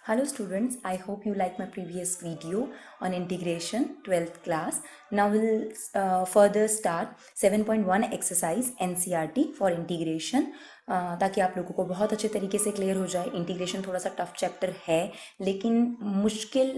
Hello students, I hope you like my previous video on integration 12th class. Now we'll further start 7.1 exercise NCERT for integration ताकि आप लोगों को बहुत अच्छे तरीके से क्लियर हो जाए। इंटीग्रेशन थोड़ा सा टफ चैप्टर है, लेकिन मुश्किल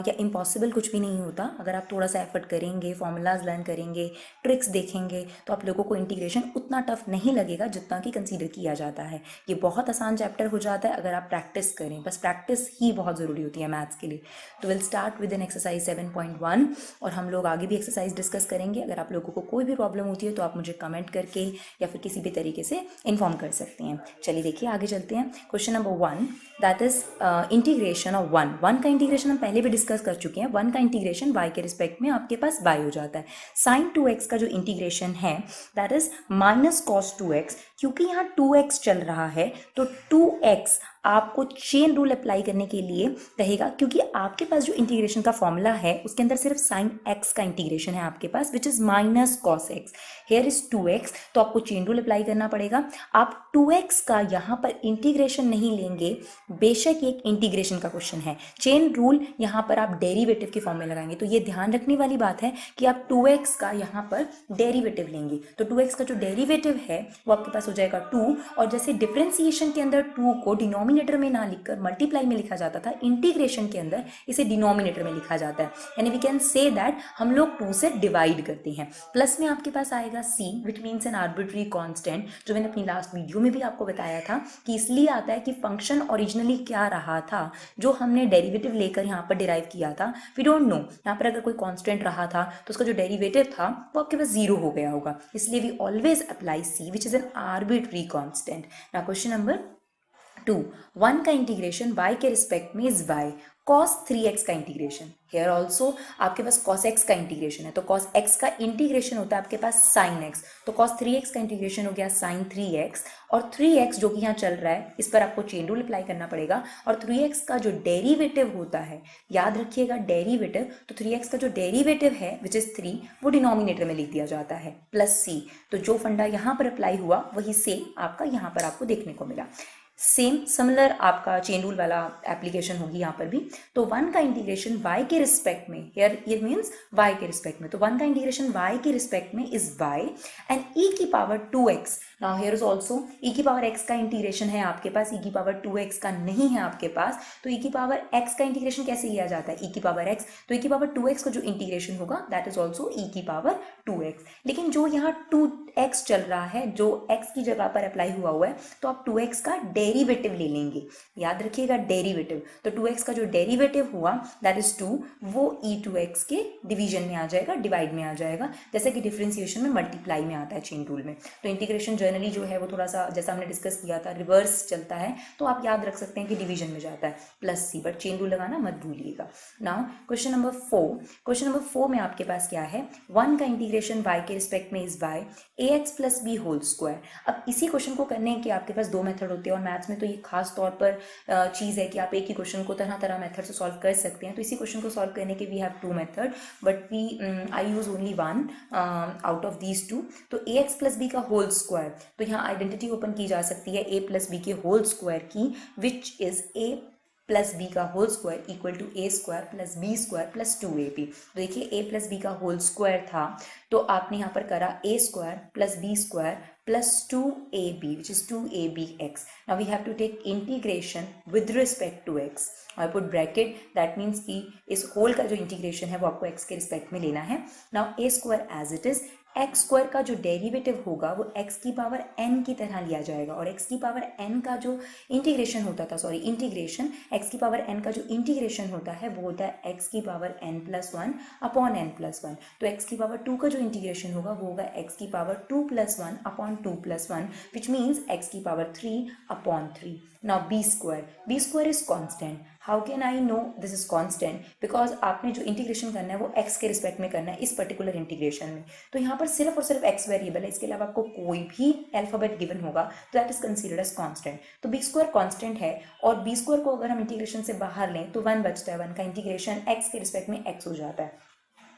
या इम्पॉसिबल कुछ भी नहीं होता। अगर आप थोड़ा सा एफर्ट करेंगे, फॉर्मूलाज लर्न करेंगे, ट्रिक्स देखेंगे, तो आप लोगों को इंटीग्रेशन उतना टफ नहीं लगेगा जितना कि कंसीडर किया जाता है। ये बहुत आसान चैप्टर हो जाता है अगर आप प्रैक्टिस करें, बस प्रैक्टिस ही बहुत ज़रूरी होती है मैथ्स के लिए। तो will start with an exercise 7.1 और हम लोग आगे भी एक्सरसाइज डिस्कस करेंगे। अगर आप लोगों को कोई भी प्रॉब्लम होती है तो आप मुझे कमेंट करके या फिर किसी भी तरीके से इन्फॉर्म कर सकते हैं। चलिए देखिए आगे चलते हैं। Question number 1 that is integration of one का इंटीग्रेशन हम पहले भी डिस्कस कर चुके हैं। वन का इंटीग्रेशन y के रिस्पेक्ट में आपके पास y हो जाता है। साइन 2x का जो इंटीग्रेशन है that is minus cos 2x। क्योंकि यहाँ 2x चल रहा है तो 2x आपको चेन रूल अप्लाई करने के लिए कहेगा, क्योंकि आपके पास जो इंटीग्रेशन का फॉर्मूला है उसके अंदर सिर्फ साइन x का इंटीग्रेशन है आपके पास, which is minus cos x। Here is 2x, तो आपको चेन रूल अप्लाई करना पड़ेगा। आप 2x का यहाँ पर इंटीग्रेशन नहीं लेंगे, बेशक एक इंटीग्रेशन का क्वेश्चन है। चेन रूल यहाँ पर आप डेरिवेटिव के फॉर्म में लगाएंगे, तो ये ध्यान रखने वाली बात है कि आप 2x का यहाँ पर डेरिवेटिव लेंगे। तो 2x का जो डेरिवेटिव है वो आपके पास हो जाएगा 2, और जैसे डिफरेंशिएशन के अंदर 2 को डिनोमिनेटर में ना लिखकर मल्टीप्लाई में लिखा जाता था, इंटीग्रेशन के अंदर इसे डिनोमिनेटर में लिखा जाता है। यानी वी कैन से दैट हम लोग 2 से डिवाइड करते हैं। प्लस में आपके पास आएगा c which means an arbitrary constant, जो मैंने अपनी लास्ट वीडियो में भी आपको बताया था कि इसलिए आता है कि फंक्शन ओरिजिनली क्या रहा था जो हमने डेरिवेटिव लेकर यहाँ पर डिराइव किया था, वी डोंट नो। यहाँ पर अगर कोई कांस्टेंट रहा था तो उसका जो डेरिवेटिव था वो आपके पास 0 हो गया होगा, इसलिए we always apply c which is an arbitrary constant. Now question number 2, 1 का इंटीग्रेशन y के रिस्पेक्ट में इज y, cos 3x का इंटीग्रेशन। हेयर ऑल्सो आपके पास cos x का इंटीग्रेशन है, तो cos x का इंटीग्रेशन होता है आपके पास sin x, तो cos 3x का इंटीग्रेशन हो गया sin 3x, और 3x जो कि यहाँ चल रहा है इस पर आपको चेन रूल अप्लाई करना पड़ेगा। और 3x का जो डेरिवेटिव होता है, याद रखिएगा डेरिवेटिव, तो 3x का जो डेरिवेटिव है विच इज 3 वो डिनोमिनेटर में लिख दिया जाता है प्लस c। तो जो फंडा यहाँ पर अप्लाई हुआ वही सेम आपका यहाँ पर आपको देखने को मिला। सेम सिमिलर आपका चेन रूल वाला एप्लीकेशन होगी यहाँ पर भी। तो 1 का इंटीग्रेशन y के रिस्पेक्ट में, हियर इट मींस y के रिस्पेक्ट में, तो 1 का इंटीग्रेशन y के रिस्पेक्ट में इज y एंड e की power 2x। Now here is also e की पावर x का इंटीग्रेशन है आपके पास, e की पावर 2x का नहीं है आपके पास। तो e की पावर x का इंटीग्रेशन कैसे लिया जाता है, e की पावर x, तो e की पावर 2x का जो इंटीग्रेशन होगा दैट इज ऑल्सो e की पावर 2x। लेकिन जो यहाँ 2x चल रहा है, जो x की जगह पर अप्लाई हुआ है, तो आप 2x का डेरिवेटिव ले लेंगे। याद रखिएगा डेरिवेटिव, तो 2x का जो डेरिवेटिव हुआ दैट इज 2, वो e2x के डिवीजन में आ जाएगा, डिवाइड में आ जाएगा, जैसे कि डिफरेंशिएशन में मल्टीप्लाई में आता है चेन रूल में। तो इंटीग्रेशन जनरली जो है वो थोड़ा सा, जैसा हमने डिस्कस किया था, रिवर्स चलता है, तो आप याद रख सकते हैं कि डिवीजन में जाता है plus c, but chain rule लगाना मत भूलिएगा। Now question number 4, question number 4 में आपके पास क्या है, 1 का इंटीग्रेशन y के रिस्पेक्ट में is y ax plus b whole square. अब इसी क्वेश्चन को करने के आपके पास 2 मेथड होते हैं, और मैथ्स में तो ये खास तौर पर चीज़ है कि आप एक ही क्वेश्चन को तरह तरह मेथड से सॉल्व कर सकते हैं। तो इसी क्वेश्चन को सॉल्व करने के we have 2 method, but I use only 1 out of these 2। तो ax प्लस b का होल स्क्वायर, तो यहाँ आइडेंटिटी ओपन की जा सकती है a प्लस b के होल स्क्वायर की, which is a plus b का whole square equal to a square plus b square plus 2ab। तो देखिए ए प्लस बी का होल स्क्वायर था, तो आपने यहाँ पर करा ए square plus b square plus 2ab which is 2abx। Now we have to take integration with respect to x, और पुट ब्रैकेट, दैट मीन्स कि इस होल का जो इंटीग्रेशन है वो आपको x के रिस्पेक्ट में लेना है। Now a square as it is, x square का जो डेरिवेटिव होगा वो x की पावर n की तरह लिया जाएगा, और x की पावर n का जो इंटीग्रेशन होता था, सॉरी इंटीग्रेशन, x की पावर n का जो इंटीग्रेशन होता है वो होता है x की power n plus 1 upon n plus 1। तो x की पावर 2 का जो इंटीग्रेशन होगा वो होगा x की power 2 plus 1 upon 2 plus 1, which means x की power 3 upon 3। Now b square is constant. How can I know this is constant, because आपने जो इंटीग्रेशन करना है वो x के रिस्पेक्ट में करना है इस पर्टिकुलर इंटीग्रेशन में। तो यहाँ पर सिर्फ और सिर्फ x वेरिएबल है, इसके अलावा आपको कोई भी अल्फाबेट गिवन होगा तो that is considered as constant. तो b स्क्वायर कांस्टेंट है, और b स्क्वायर को अगर हम इंटीग्रेशन से बाहर लें तो 1 बचता है, 1 का इंटीग्रेशन x के रिस्पेक्ट में x हो जाता है।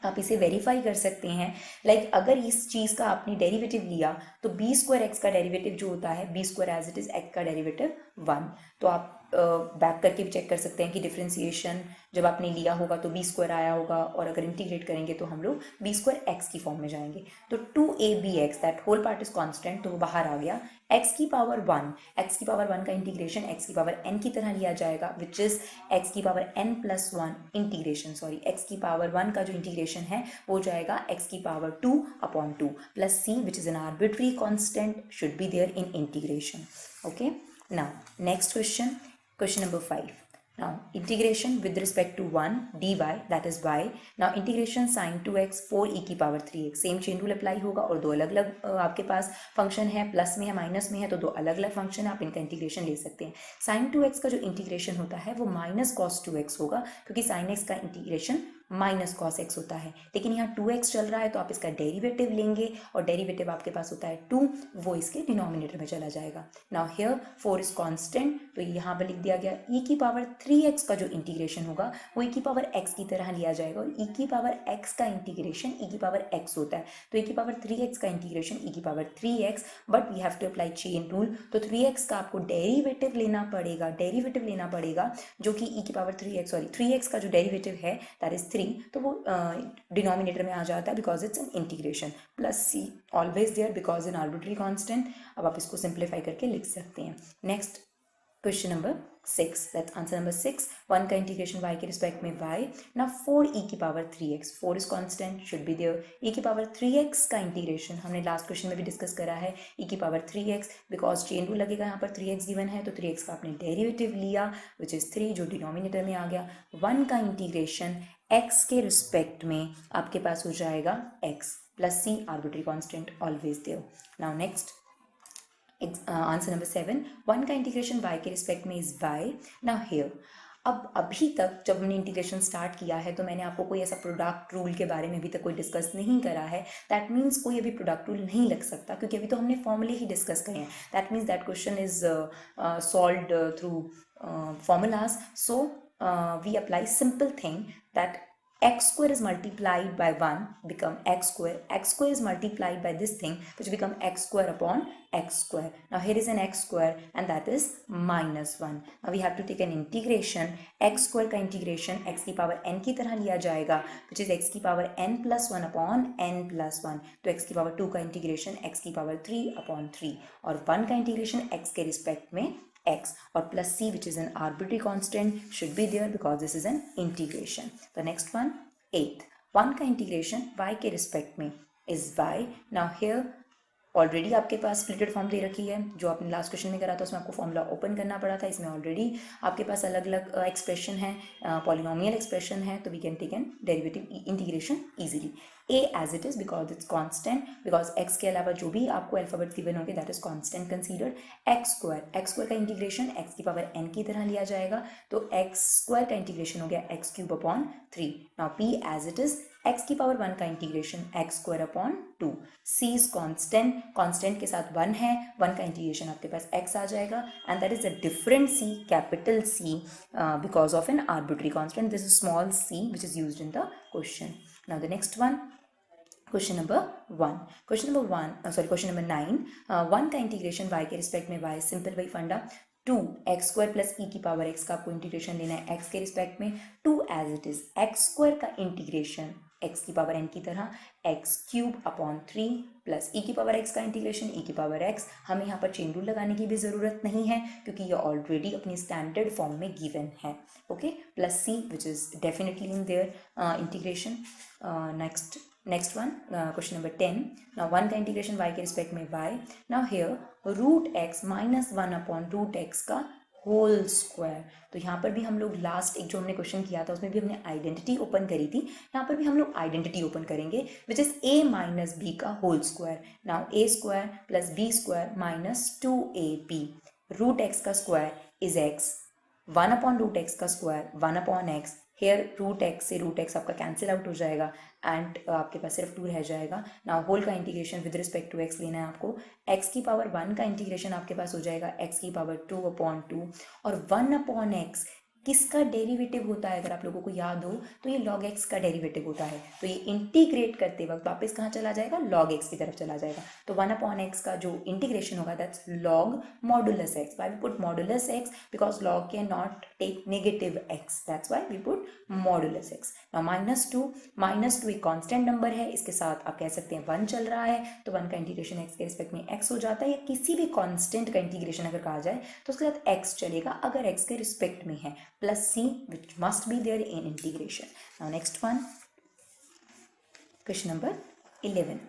आप इसे वेरीफाई कर सकते हैं, लाइक अगर इस चीज़ का आपने डेरिवेटिव लिया तो बी स्क्वायर एक्स का डेरिवेटिव जो होता है, b square as it is x का डेरिवेटिव 1, तो आप बैक करके भी चेक कर सकते हैं कि डिफ्रेंसिएशन जब आपने लिया होगा तो बी स्क्वायर आया होगा, और अगर इंटीग्रेट करेंगे तो हम लोग बी स्क्वायर एक्स की फॉर्म में जाएंगे। तो 2ab(x) that whole part is constant, तो वो बाहर आ गया। x की पावर 1 का इंटीग्रेशन x की पावर n की तरह लिया जाएगा, विच इज x की power n plus 1 integration, sorry x की पावर 1 का जो इंटीग्रेशन है वो जाएगा x की power 2/2 plus c which is an arbitrary constant should be there in integration. Okay, now next question number 5. Now integration with respect to 1 dy, that is y. Now integration sin 2x 4e की power 3x, same chain rule apply होगा, और दो अलग अलग आपके पास function है, plus में है माइनस में है, तो दो अलग अलग फंक्शन है, आप इनका इंटीग्रेशन ले सकते हैं। sin 2x का जो इंटीग्रेशन होता है वो माइनस cos 2x होगा, क्योंकि sin x का इंटीग्रेशन माइनस कॉस एक्स होता है, लेकिन यहाँ 2x चल रहा है तो आप इसका डेरिवेटिव लेंगे, और डेरिवेटिव आपके पास होता है 2, वो इसके डिनोमिनेटर में चला जाएगा। नाउ हियर 4 इज कांस्टेंट, तो यहाँ पर लिख दिया गया e की पावर 3x का जो इंटीग्रेशन होगा वो e की पावर x की तरह लिया जाएगा, और e की पावर x का इंटीग्रेशन e की पावर x होता है, तो e की पावर 3x का इंटीग्रेशन e की power 3x, but we have to apply chain rule, तो 3x का आपको डेरिवेटिव लेना पड़ेगा, जो कि e की पावर 3x का जो डेरिवेटिव है दैट इज 3, तो वो डिनोमिनेटर में आ जाता है because it's an integration, plus C always there because in arbitrary constant. अब आप इसको सिंप्लीफाई करके लिख सकते हैं। Next question number 6, that's answer number 6। 1 का इंटीग्रेशन y के रिस्पेक्ट में y, ना 4e की power 3x, 4 is constant should be there. e की पावर 3x का इंटीग्रेशन हमने लास्ट क्वेश्चन में भी डिस्कस करा है, e की power 3x, because chain rule लगेगा, यहाँ पर 3x गिवन है, तो 3x का आपने डेरिवेटिव लिया विच इज 3, जो डिनोमिनेटर में आ गया। 1 का इंटीग्रेशन x के रिस्पेक्ट में आपके पास हो जाएगा x plus c, arbitrary constant always there. Now next answer number 7, 1 का इंटीग्रेशन y के रिस्पेक्ट में इज y। नाउ हियर अब अभी तक जब हमने इंटीग्रेशन स्टार्ट किया है तो मैंने आपको कोई ऐसा प्रोडक्ट रूल के बारे में अभी तक कोई डिस्कस नहीं करा है, दैट मीन्स कोई अभी प्रोडक्ट रूल नहीं लग सकता, क्योंकि अभी तो हमने फॉर्मूले ही डिस्कस करे हैं, that means that question is solved through formulas. So we apply simple thing that x square is multiplied by 1 become x square is multiplied by this thing which become x square upon x square. Now here is an x square and that is minus 1. Now we have to take an integration. x square का integration x की power n की तरह लिया जाएगा which is x की power n plus 1 upon n plus 1. तो x की power 2 का integration x की power 3 upon 3 और 1 का integration x के respect में x और plus c which is an arbitrary constant should be there because this is an integration. The next one 8, 1 का integration y के respect में is y. Now here already आपके पास splitted form दे रखी है, जो आपने लास्ट क्वेश्चन में करा था उसमें आपको फॉर्मूला ओपन करना पड़ा था, इसमें ऑलरेडी आपके पास अलग अलग एक्सप्रेशन है, पॉलिनोमियल एक्सप्रेशन है, तो we can take an derivative integration easily. a as it is because it's constant, because x के अलावा जो भी आपको अल्फाबेट गिवन होंगे that is constant considered. x square का इंटीग्रेशन x की पावर n की तरह लिया जाएगा, तो x स्क्वायर का इंटीग्रेशन हो गया x cube upon 3। Now p as it is x की पावर 1 का integration x square upon 2। c is constant के साथ 1 है, 1 का इंटीग्रेशन आपके पास x आ जाएगा and that is a different c, capital C because of an arbitrary constant, this is small c which is used in the question. Now the next one, question number 9, 1 का integration y के respect में y, simple वही फंडा, 2x square plus e की power x का आपको integration लेना है x के रिस्पेक्ट में, 2 as it is x square का इंटीग्रेशन x की पावर n की तरह x cube upon 3 plus e की पावर x का इंटीग्रेशन e की पावर x। हमें यहाँ पर चेन रूल लगाने की भी ज़रूरत नहीं है क्योंकि ये ऑलरेडी अपनी स्टैंडर्ड फॉर्म में गिवन है, okay, plus c which is definitely in there integration. Next one question number 10, now 1 का इंटीग्रेशन y के रिस्पेक्ट में y। Now here root x minus 1 upon root x का होल स्क्वायर, तो यहाँ पर भी हम लोग लास्ट एक जो हमने क्वेश्चन किया था उसमें भी हमने आइडेंटिटी ओपन करी थी, यहाँ पर भी हम लोग आइडेंटिटी ओपन करेंगे which is a minus b का whole square. Now a square plus b square minus 2ab, root x का square is x, 1 upon root x का square 1 upon x, here root x से root x आपका cancel out हो जाएगा and आपके पास सिर्फ 2 रह जाएगा। नाउ होल का integration with respect to x लेना है आपको, x की पावर 1 का इंटीग्रेशन आपके पास हो जाएगा x की पावर 2 अपॉन 2 और 1 अपॉन x किसका डेरिवेटिव होता है, अगर आप लोगों को याद हो तो ये log x का डेरिवेटिव होता है। तो ये इंटीग्रेट करते वक्त वापस कहाँ चला जाएगा, log x की तरफ चला जाएगा। तो 1/x का जो इंटीग्रेशन होगा that's log modulus x। Why we put modulus x, because log can not take negative x, that's why we put modulus x। Now -2 एक कांस्टेंट नंबर है, इसके साथ आप कह सकते हैं 1 चल रहा है, तो 1 का इंटीग्रेशन x के रिस्पेक्ट में x हो जाता है। या किसी भी कांस्टेंट का इंटीग्रेशन अगर कहा जाए तो उसके साथ x चलेगा अगर x के रिस्पेक्ट में है, plus c which must be there in integration. Now next one, question number 11.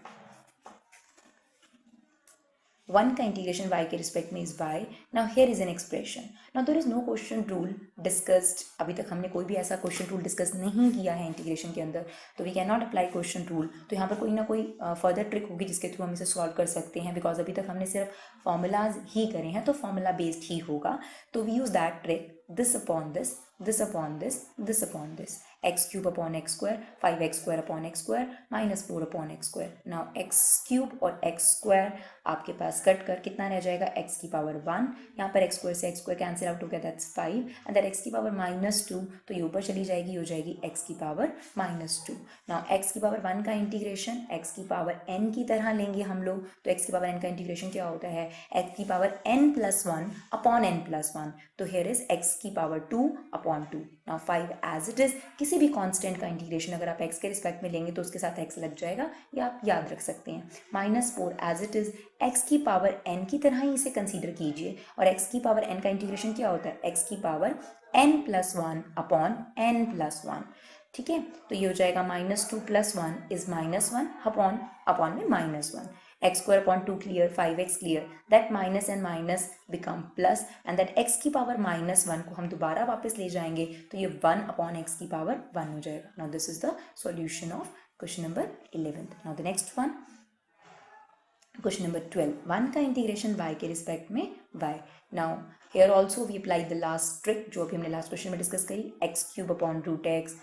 1 का इंटीग्रेशन y के रिस्पेक्ट में is y. Now here is an expression. Now there is no question rule discussed. अभी तक हमने कोई भी ऐसा क्वेश्चन रूल डिस्कस नहीं किया है इंटीग्रेशन के अंदर, तो we can not apply question rule. तो यहाँ पर कोई ना कोई फर्दर ट्रिक होगी जिसके थ्रू हम इसे सॉल्व कर सकते हैं, बिकॉज अभी तक हमने सिर्फ फॉर्मूलाज ही करे हैं, तो फॉर्मूला बेस्ड ही होगा। तो we use that trick, this upon this, this upon this, this upon this, x cube upon x square, 5x square upon x square, minus 4 upon x square. Now x cube और x square आपके पास cut कर कितना रह जाएगा, x की power 1, यहाँ पर x square से x square कैंसिल आउट हो गया, दैट्स 5, एंड दैट x की पावर -2, तो ये ऊपर चली जाएगी, हो जाएगी x की पावर -2। नाउ x की पावर 1 का इंटीग्रेशन x की पावर n की तरह लेंगे हम लोग, तो x की पावर n का इंटीग्रेशन क्या होता है, x की पावर n+1 अपॉन n+1, तो हियर इज x की power 2 upon 2। Now 5 as it is, किसी भी कांस्टेंट का इंटीग्रेशन अगर आप x के रिस्पेक्ट में लेंगे तो उसके साथ x लग जाएगा, या आप याद रख सकते हैं। -4 एज इट इज, x की पावर n की तरह ही इसे कंसीडर कीजिए, और x की पावर n का इंटीग्रेशन क्या होता है, x की पावर n+1 अपॉन n+1, ठीक है। तो ये हो जाएगा -2 + 1 इज -1 अपॉन में -1, x square upon 2 clear, 5x clear, that minus and minus become plus, and that x की पावर -1 को हम दोबारा वापस ले जाएंगे, तो ये 1 upon x की पावर 1 हो जाएगा। Now this is the solution of question number 11. Now the next one, question number 12. 1 का इंटीग्रेशन y के रिस्पेक्ट में y. Now here also we apply the last trick जो अभी हमने लास्ट क्वेश्चन में डिस्कस करी, x cube upon root x,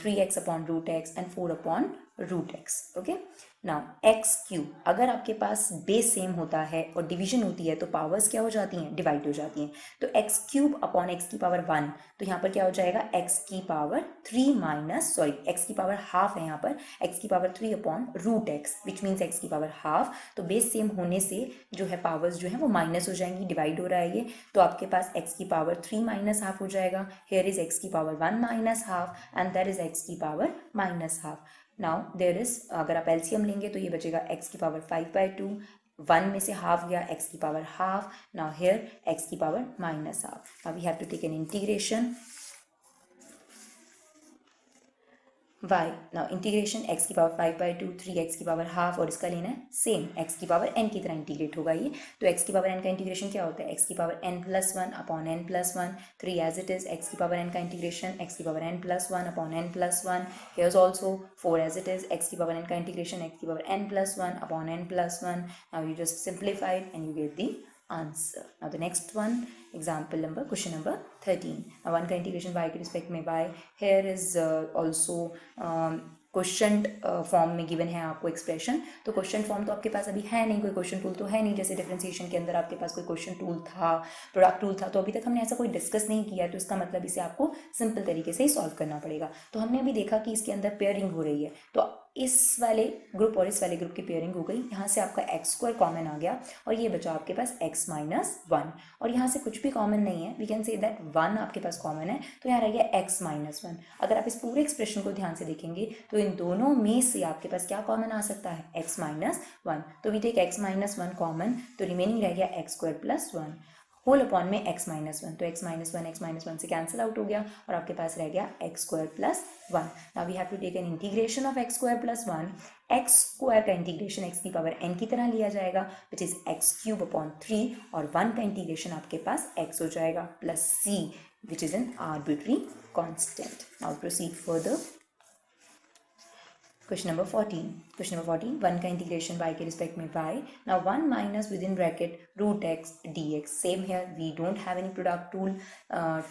3x upon root x and 4 upon root x. Okay. Now x cube, अगर आपके पास base same होता है और डिवीजन होती है तो पावर्स क्या हो जाती हैं, डिवाइड हो जाती हैं। तो एक्स क्यूब अपॉन एक्स की पावर 1, तो यहाँ पर क्या हो जाएगा, एक्स की पावर 3 एक्स की पावर हाफ है, यहाँ पर एक्स की power 3 upon root x which means x की पावर हाफ। तो बेस सेम होने से जो है पावर्स जो है वो माइनस हो जाएंगी, डिवाइड हो रहा है ये, तो आपके पास एक्स की पावर 3 माइनस हाफ हो जाएगा। हेयर इज एक्स की power 1 minus half and that is x की power minus half. Now there is, अगर आप एलसीएम लेंगे तो ये बचेगा x की पावर 5/2, 1 में से हाफ गया, x की power half. Now here x की power minus half. Now we have to take an integration y. Now integration x की पावर 5/2, 3x की पावर हाफ, और इसका लेना है सेम x की पावर n की तरह इंटीग्रेट होगा ये। तो x की पावर n का इंटीग्रेशन क्या होता है, x की power n+1 upon n+1, 3 as it is, x की पावर n का इंटीग्रेशन x की power n+1 upon n+1, here's also 4 as it is, x की पावर n का इंटीग्रेशन x की power n+1 upon n+1. Now you just simplified and you get the answer. Now the next one, example number, question number 13. Now 1 का integration y के respect में y. Here is also question form में given है आपको expression. तो question form तो आपके पास अभी है नहीं, कोई क्वेश्चन टूल तो है नहीं, जैसे डिफरेंशिएशन के अंदर आपके पास कोई क्वेश्चन टूल था, प्रोडक्ट टूल था, तो अभी तक हमने ऐसा कोई डिस्कस नहीं किया, तो इसका मतलब इसे आपको सिंपल तरीके से ही सॉल्व करना पड़ेगा। तो हमने अभी देखा कि इसके अंदर पेयरिंग हो रही है, तो इस वाले ग्रुप और इस वाले ग्रुप की पेयरिंग हो गई, यहाँ से आपका एक्स स्क्वायर कॉमन आ गया और ये बचा आपके पास x-1, और यहाँ से कुछ भी कॉमन नहीं है, वी कैन से दैट 1 आपके पास कॉमन है, तो यहाँ रह गया x-1। अगर आप इस पूरे एक्सप्रेशन को ध्यान से देखेंगे तो इन दोनों में से आपके पास क्या कॉमन आ सकता है, x-1, तो वी टेक x-1 कॉमन, तो रिमेनिंग रह गया x² + 1 होल अपॉन में x-1, तो x-1 से कैंसिल आउट हो गया और आपके पास रह गया x² + 1। Now we have to take an integration of x² + 1। x² का इंटीग्रेशन x की पावर n की तरह लिया जाएगा विच इज x³ अपॉन 3, और 1 का इंटीग्रेशन आपके पास x हो जाएगा plus c which is an arbitrary constant. Now proceed further. Question number 14, 1 का इंटीग्रेशन y के रिस्पेक्ट में y. Now 1 minus within bracket root x dx. Same here, we don't have any product tool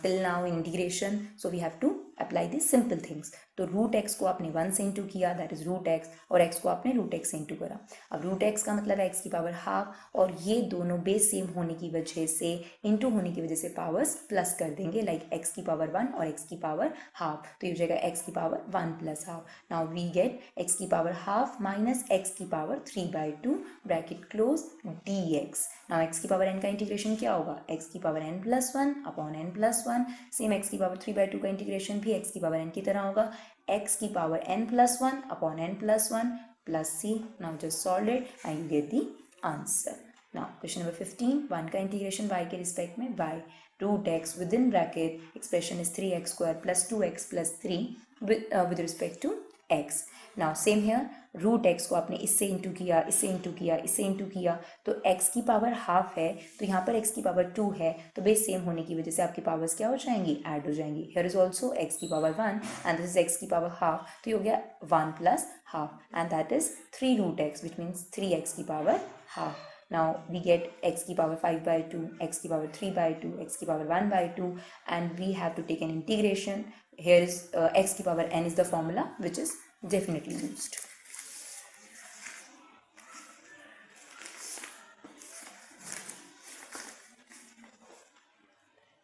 till now in integration, so we have to apply this simple things. तो root x को आपने 1 से into किया, that is root x, और x को आपने root x से into करा। अब रूट एक्स का मतलब है एक्स की पावर हाफ, और ये दोनों बेस सेम होने की वजह से, इंटू होने की वजह से पावर्स प्लस कर देंगे, लाइक एक्स की पावर 1 और एक्स की पावर हाफ, तो ये हो जाएगा एक्स की power 1 plus half. Now we get x की पावर हाफ माइनस एक्स की power 3/2 bracket close dx। Now x की पावर n का इंटीग्रेशन क्या होगा, एक्स की power n+1 upon n+1। Same x की पावर 3/2 का इंटीग्रेशन भी एक्स की पावर n की तरह होगा, एक्स की power n+1 upon n+1 plus c। Now just solve it and you get the answer. Now question number 15, 1 का इंटीग्रेशन y के रिस्पेक्ट में y, root x within bracket expression is 3x² plus 2x plus 3 with respect to x। Now same here, root x को आपने इससे into किया, इससे into किया, इससे इंटू किया, तो x की पावर हाफ है, तो यहाँ पर x की पावर 2 है, तो बेस सेम होने की वजह से आपकी पावर्स क्या हो जाएंगी, ऐड हो जाएंगी। हियर इज ऑल्सो x की power 1 and this is x की पावर हाफ, तो ये हो गया 1 plus half and that is 3 root x which means 3x की power half. Now we get x की power 5/2, x की power 3/2, x की power 1/2 and we have to take an integration. Here is x की power n is the formula which is definitely used.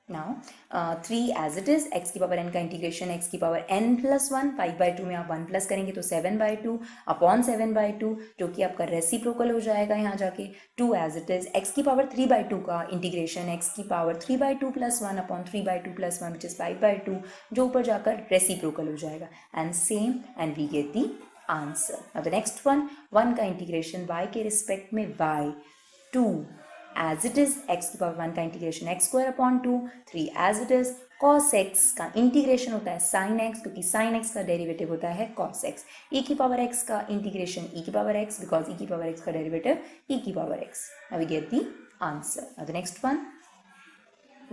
Now 3 as it is, x की power n का integration x की power n+1, 5/2 में आप 1 plus करेंगे तो 7/2 upon 7/2 जो कि आपका रेसिप्रोकल हो जाएगा यहाँ जाके। 2 as it is, x की पावर 3/2 का इंटीग्रेशन x की पावर 3/2 + 1 अपॉन 3/2 + 1 विच इज 5/2 जो ऊपर जाकर रेसिप्रोकल हो जाएगा and same and we get the answer. Now the next one, 1 का इंटीग्रेशन y के रिस्पेक्ट में y, 2 as it is, x की पावर 1 का integration x² upon 2, 3 as it is, cos x का इंटीग्रेशन होता है sin x क्योंकि sin x का डेरिवेटिव होता है cos x, e की पावर x का इंटीग्रेशन e की पावर x बिकॉज e की पावर x का डेरिवेटिव e की power x। Now we get the answer. Now the next one,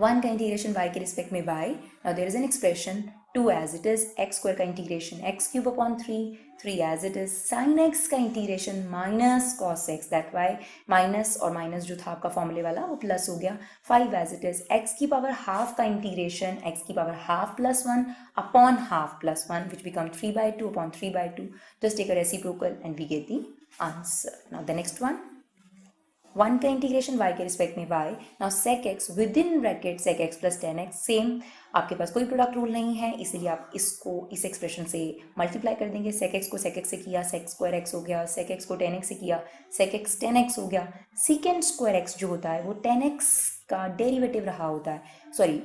1 का इंटीग्रेशन y के रिस्पेक्ट में y, now there is an expression 2 as it is, x² का integration x³ upon 3, 3 as it is, sin x का integration minus cos x, that why minus और minus जो था आपका फॉर्मूले वाला वो प्लस हो गया, 5 as it is, x की पावर हाफ का इंटीग्रेशन x की power half plus 1 upon half plus 1 which become 3/2 upon 3/2, just take a reciprocal and we get the answer. Now the next one, 1 का integration y के respect में y, now sec x within bracket sec x plus 10x, same आपके पास कोई product rule नहीं है इसलिए आप इसको इस एक्सप्रेशन से मल्टीप्लाई कर देंगे। sec x को sec x से किया sec² x हो गया, sec x को 10x से किया sec x 10x हो गया, secant² x जो होता है वो 10x का डेरिवेटिव रहा होता है, सॉरी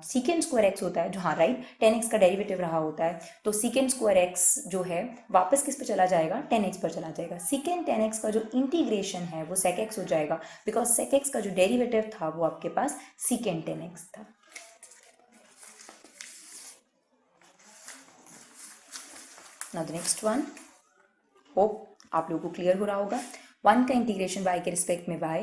secant² x होता है जो, हाँ राइट, 10x का डेरिवेटिव रहा होता है, तो secant² x जो है वापस किस पे चला जाएगा, 10x पर चला जाएगा। secant 10x का जो इंटीग्रेशन है वो sec x हो जाएगा बिकॉज sec x का जो डेरिवेटिव था वो आपके पास secant 10x था। Now the next one, hope आप लोगों को क्लियर हो रहा होगा। 1 का इंटीग्रेशन y के रिस्पेक्ट में y,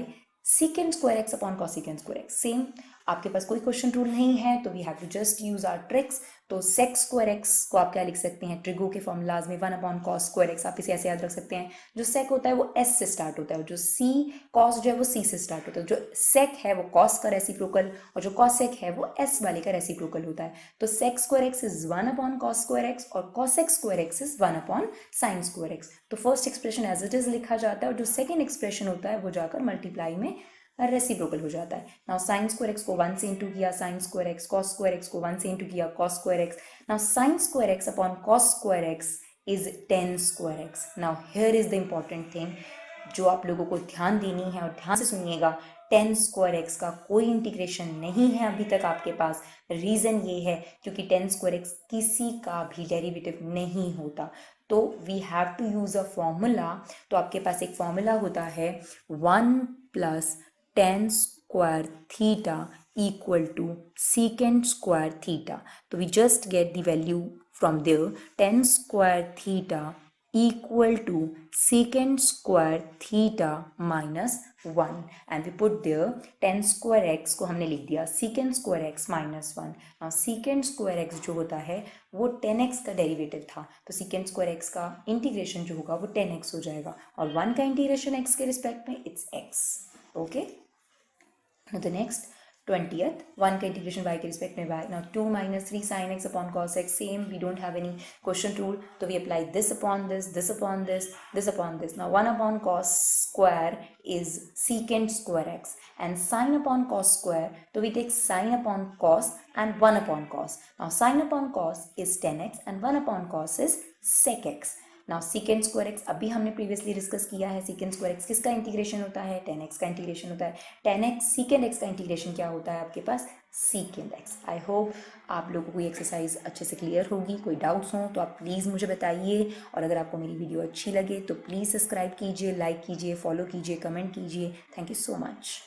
secant² x अपॉन cosecant² x, सेम आपके पास कोई क्वेश्चन रूल नहीं है तो we have to just use our tricks. तो sec² x को आप क्या लिख सकते हैं, ट्रिगो के फॉर्मूलाज में 1 अपॉन cos² x, आप इसे ऐसे याद रख सकते हैं, जो sec होता है वो s से स्टार्ट होता है, जो c cos जो है वो c से स्टार्ट होता है, जो sec है वो cos का रेसिप्रोकल और जो cosec है वो s वाले का रेसिप्रोकल होता है। तो sec² x is 1 upon cos² x और cosec² x is 1 upon sin² x। तो first expression as it is लिखा जाता है और जो सेकेंड एक्सप्रेशन होता है वो जाकर मल्टीप्लाई में रेसिप्रोकल हो जाता है। नाउ sin² x को 1 से इंटू किया sin² x, cos² x को 1 से इंटू किया cos² x, now sin² x upon cos² x is 10² x। Now here is the important thing जो आप लोगों को ध्यान देनी है और ध्यान से सुनिएगा, 10² x का कोई इंटीग्रेशन नहीं है अभी तक आपके पास। रीजन ये है क्योंकि 10² x किसी का भी डेरिवेटिव नहीं होता, तो we have to use a formula. तो आपके पास एक फॉर्मूला होता है 1 + tan² theta equal to secant² theta. So we just get the value from there, tan² theta equal to secant² theta minus 1 and we put there tan² x को हमने लिख दिया secant² x minus 1. Now secant² x जो होता है वो 10x का derivative था, तो secant² x का इंटीग्रेशन जो होगा वो 10x हो जाएगा और 1 का इंटीग्रेशन x के रिस्पेक्ट में it's x. Okay. Now the next 20th. 1 का इंटीग्रेशन y के रिस्पेक्ट में y. Now 2 minus 3 sin x upon cos x, same, we don't have any quotient rule, so we apply this upon this, this upon this, this upon this. Now 1 upon cos square is secant square x, and sin upon cos square, so we take sin upon cos and 1 upon cos. Now sin upon cos is 10x and 1 upon cos is sec x. Now secant square x अभी हमने previously discuss किया है. Secant square x किसका integration होता है? 10x का integration होता है. 10x सीकेंड एक्स का इंटीग्रेशन क्या होता है आपके पास? सीकेंड एक्स. आई होप आप लोगों को ये एक्सरसाइज अच्छे से क्लियर होगी. कोई डाउट्स हो तो आप प्लीज़ मुझे बताइए, और अगर आपको मेरी वीडियो अच्छी लगे तो प्लीज़ सब्सक्राइब कीजिए, लाइक कीजिए, फॉलो कीजिए, कमेंट कीजिए. Thank you so much.